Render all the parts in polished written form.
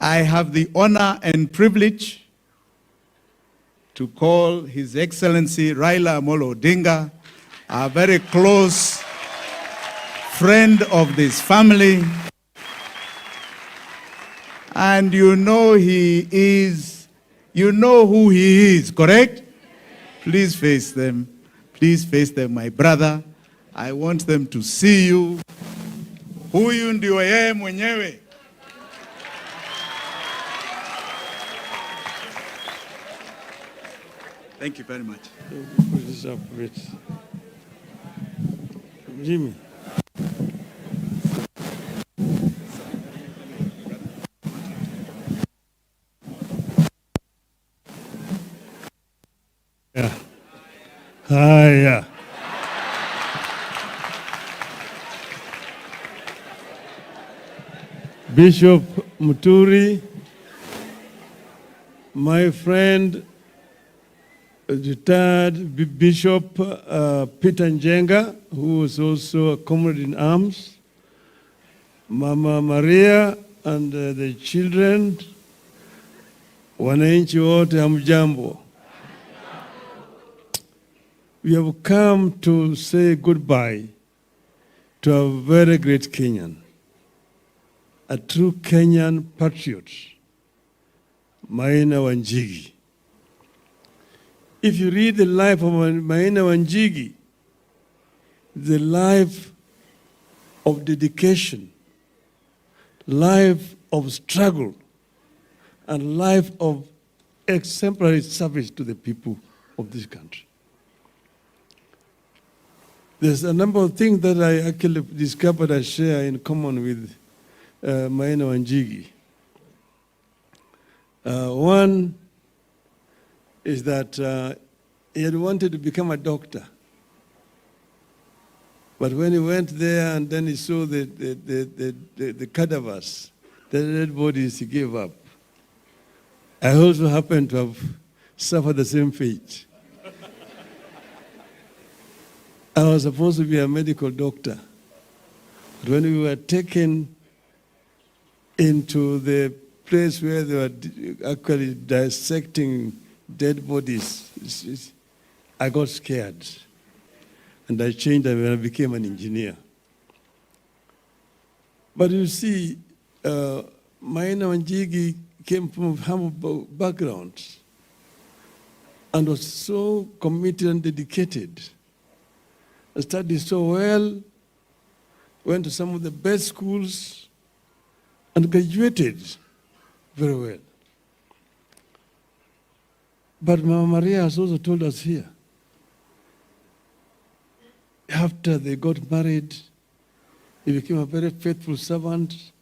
I have the honor and privilege to call His Excellency Raila Amolo Odinga, a very close friend of this family. And you know he is, you know who he is, correct? Please face them. Please face them, my brother. I want them to see you. Huyu ndio yeye mwenyewe. Thank you very much. Put this up a bit. Jimmy. Yeah. Yeah. Bishop Muturi, my friend, retired Bishop Peter Njenga, who was also a comrade in arms, Mama Maria and the children, wananchi wote hamjambo. We have come to say goodbye to a very great Kenyan, a true Kenyan patriot, Maina Wanjigi. If you read the life of Maina Wanjigi, the life of dedication, life of struggle, and life of exemplary service to the people of this country. There's a number of things that I actually discovered I share in common with Maina Wanjigi. One is that he had wanted to become a doctor. But when he went there and then he saw the cadavers, the dead bodies, he gave up. I also happened to have suffered the same fate. I was supposed to be a medical doctor. But when we were taken into the place where they were actually dissecting dead bodies, I got scared. And I changed and I became an engineer. But you see, Maina Wanjigi came from humble background and was so committed and dedicated. Studied so well, went to some of the best schools, and graduated very well. But Mama Maria has also told us here, after they got married, he became a very faithful servant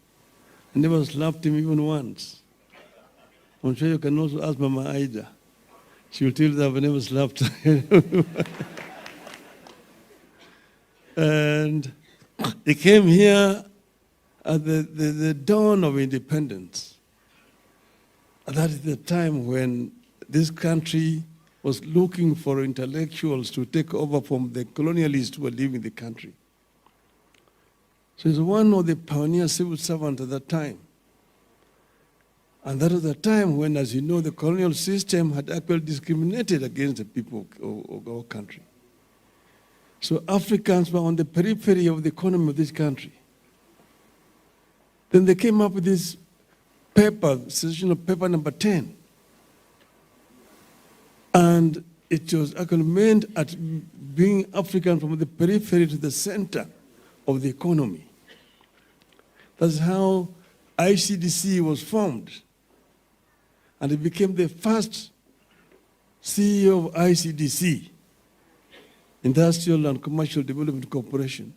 and never slapped him even once. I'm sure you can also ask Mama Aida. She will tell you that I've never slapped her. And he came here at the dawn of independence. And that is the time when this country was looking for intellectuals to take over from the colonialists who were leaving the country. So he's one of the pioneer civil servants at that time. And that was the time when, as you know, the colonial system had actually discriminated against the people of our country. So Africans were on the periphery of the economy of this country. Then they came up with this paper, session of paper number 10. And it was actually meant at bringing Africans from the periphery to the center of the economy. That's how ICDC was formed. And it became the first CEO of ICDC, Industrial and Commercial Development Corporation,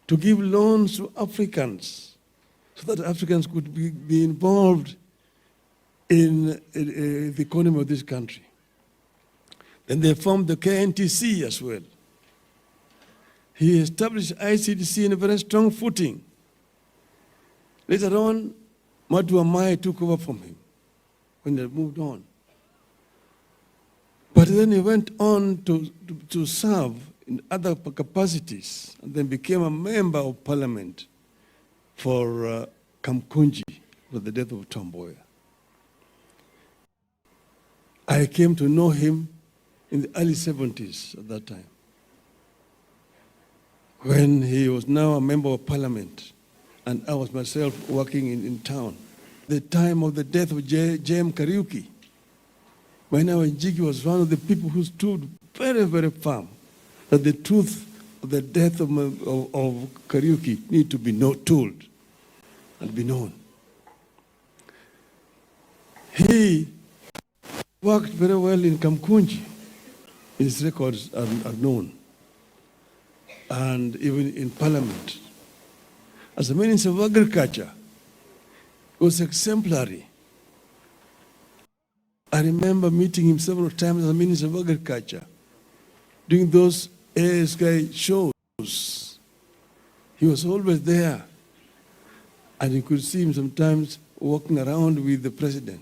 to give loans to Africans so that Africans could be involved in the economy of this country. Then they formed the KNTC as well. He established ICDC in a very strong footing. Later on, Matu Amai took over from him when they moved on. But then he went on to serve in other capacities and then became a member of parliament for Kamkunji was the death of Tom Mboya. I came to know him in the early 70s at that time, when he was now a member of parliament, and I was myself working in town. The time of the death of J.M. Kariuki, when Wanjigi was one of the people who stood very, very firm that the truth of the death of Kariuki need to be told and be known. He worked very well in Kamkunji. His records are known. And even in parliament. As a Minister of Agriculture, he was exemplary. I remember meeting him several times as a Minister of Agriculture, doing those ASK shows. He was always there, and you could see him sometimes walking around with the president.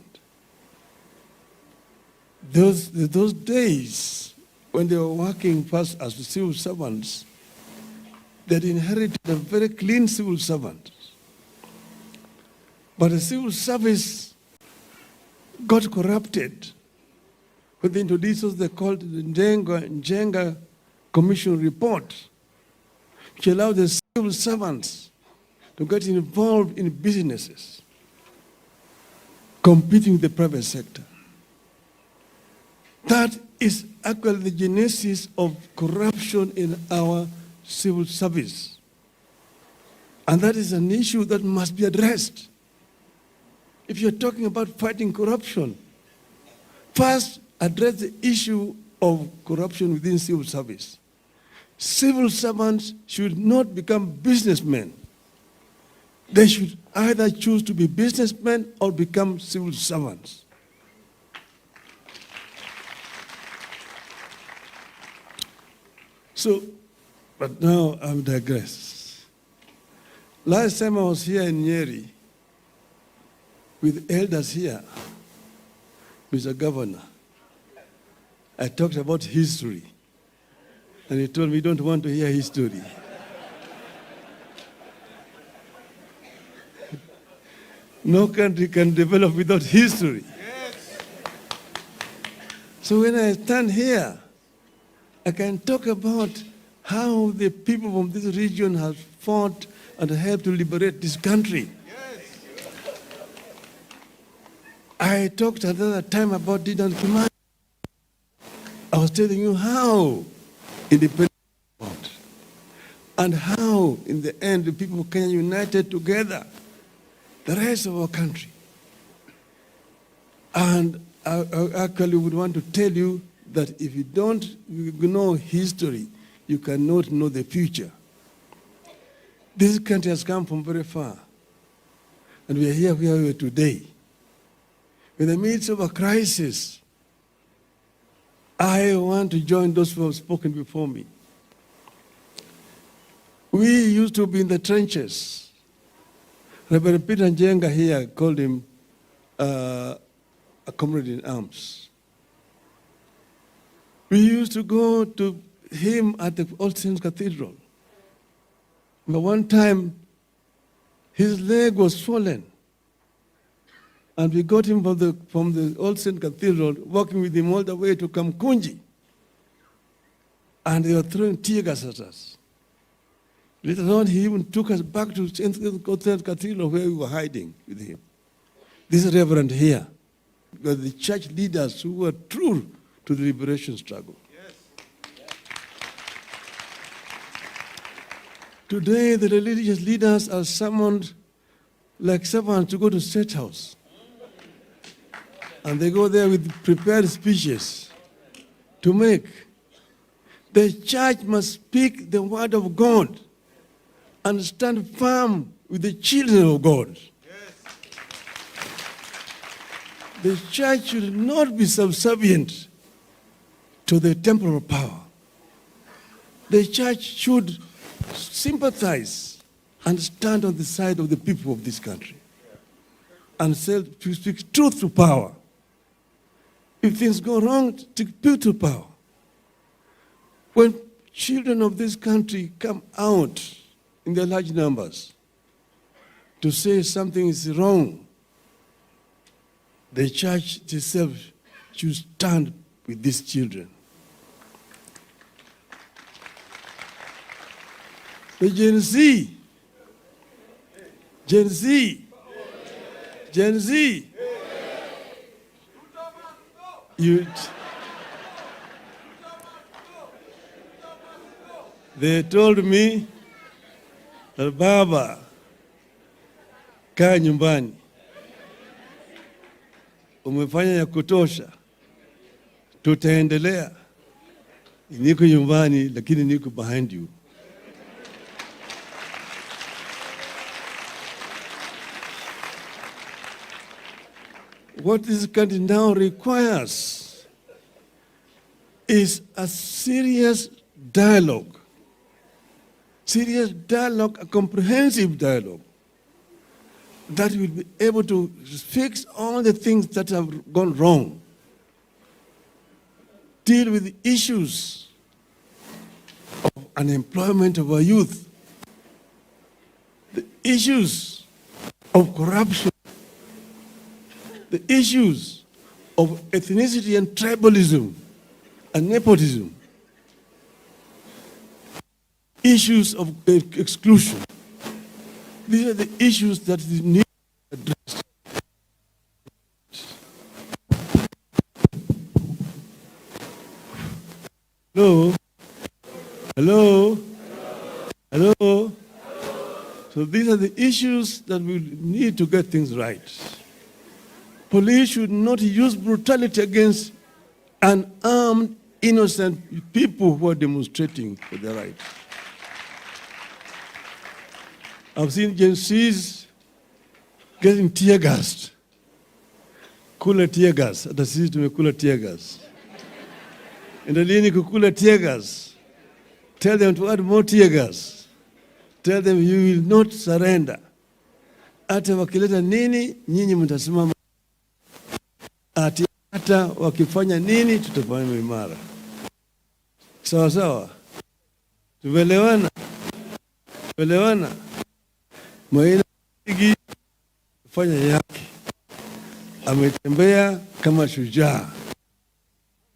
Those days, when they were working first as civil servants, they had inherited a very clean civil servant. But the civil service got corrupted when they introduced what they called the Njenga Commission report, which allowed the civil servants to get involved in businesses, competing with the private sector. That is actually the genesis of corruption in our civil service. And that is an issue that must be addressed. If you're talking about fighting corruption, first address the issue of corruption within civil service. Civil servants should not become businessmen. They should either choose to be businessmen or become civil servants. So, but now I'm digress. Last time I was here in Nyeri with elders here, Mr. Governor, I talked about history. And he told me, you don't want to hear history. No country can develop without history. Yes. So when I stand here, I can talk about how the people from this region have fought and helped to liberate this country. Yes. I talked another time about Dedan Kimathi. I was telling you how independence fought and how, in the end, the people of Kenya united together the rest of our country. And I actually would want to tell you that if you don't know history, you cannot know the future. This country has come from very far, and we are here where we are today. In the midst of a crisis, I want to join those who have spoken before me. We used to be in the trenches. Reverend Peter Njenga here called him a comrade in arms. We used to go to him at the All Saints Cathedral. But one time, his leg was swollen. And we got him from the All Saints Cathedral, walking with him all the way to Kamkunji. And they were throwing tear gas at us. Later on, he even took us back to All Saints Cathedral where we were hiding with him. This reverend here were the church leaders who were true to the liberation struggle. Yes. Today, the religious leaders are summoned like servants to go to State House. And they go there with prepared speeches to make. The church must speak the word of God and stand firm with the children of God. Yes. The church should not be subservient to the temporal power. The church should sympathize and stand on the side of the people of this country and speak truth to power. If things go wrong, take truth to power. When children of this country come out in their large numbers to say something is wrong the church itself should stand with these children. The Gen Z, they told me that Baba, kaa nyumbani, umefanya ya kutosha, tutaendelea. Niko nyumbani lakini niko behind you. What this country now requires is a serious dialogue, a comprehensive dialogue that will be able to fix all the things that have gone wrong, deal with the issues of unemployment of our youth, the issues of corruption, the issues of ethnicity and tribalism and nepotism, issues of exclusion. These are the issues that need addressed. Hello? Hello? Hello? So these are the issues that we need to get things right. Police should not use brutality against unarmed, innocent people who are demonstrating for their rights. I've seen Gen Zs getting tear gassed. Kula tear gas. Hata sisi tumekula tear gas. Endeleeni kukula tear gas. Tell them to add more tear gas. Tell them you will not surrender. Hata wakileta nini, nyinyi mtasimama. Hata wakifanya nini, tutafanya imara. Sawa sawa. Tumeelewana? Tumeelewana? Raila fanya yake. Ametembea kama shujaa.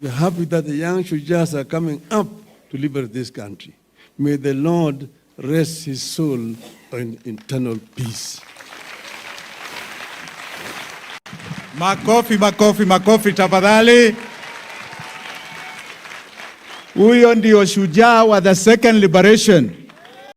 We're happy that the young shujaas are coming up to liberate this country. May the Lord rest his soul in eternal peace. Makofi, makofi, makofi tafadhali. Huyo ndio shujaa wa the second liberation.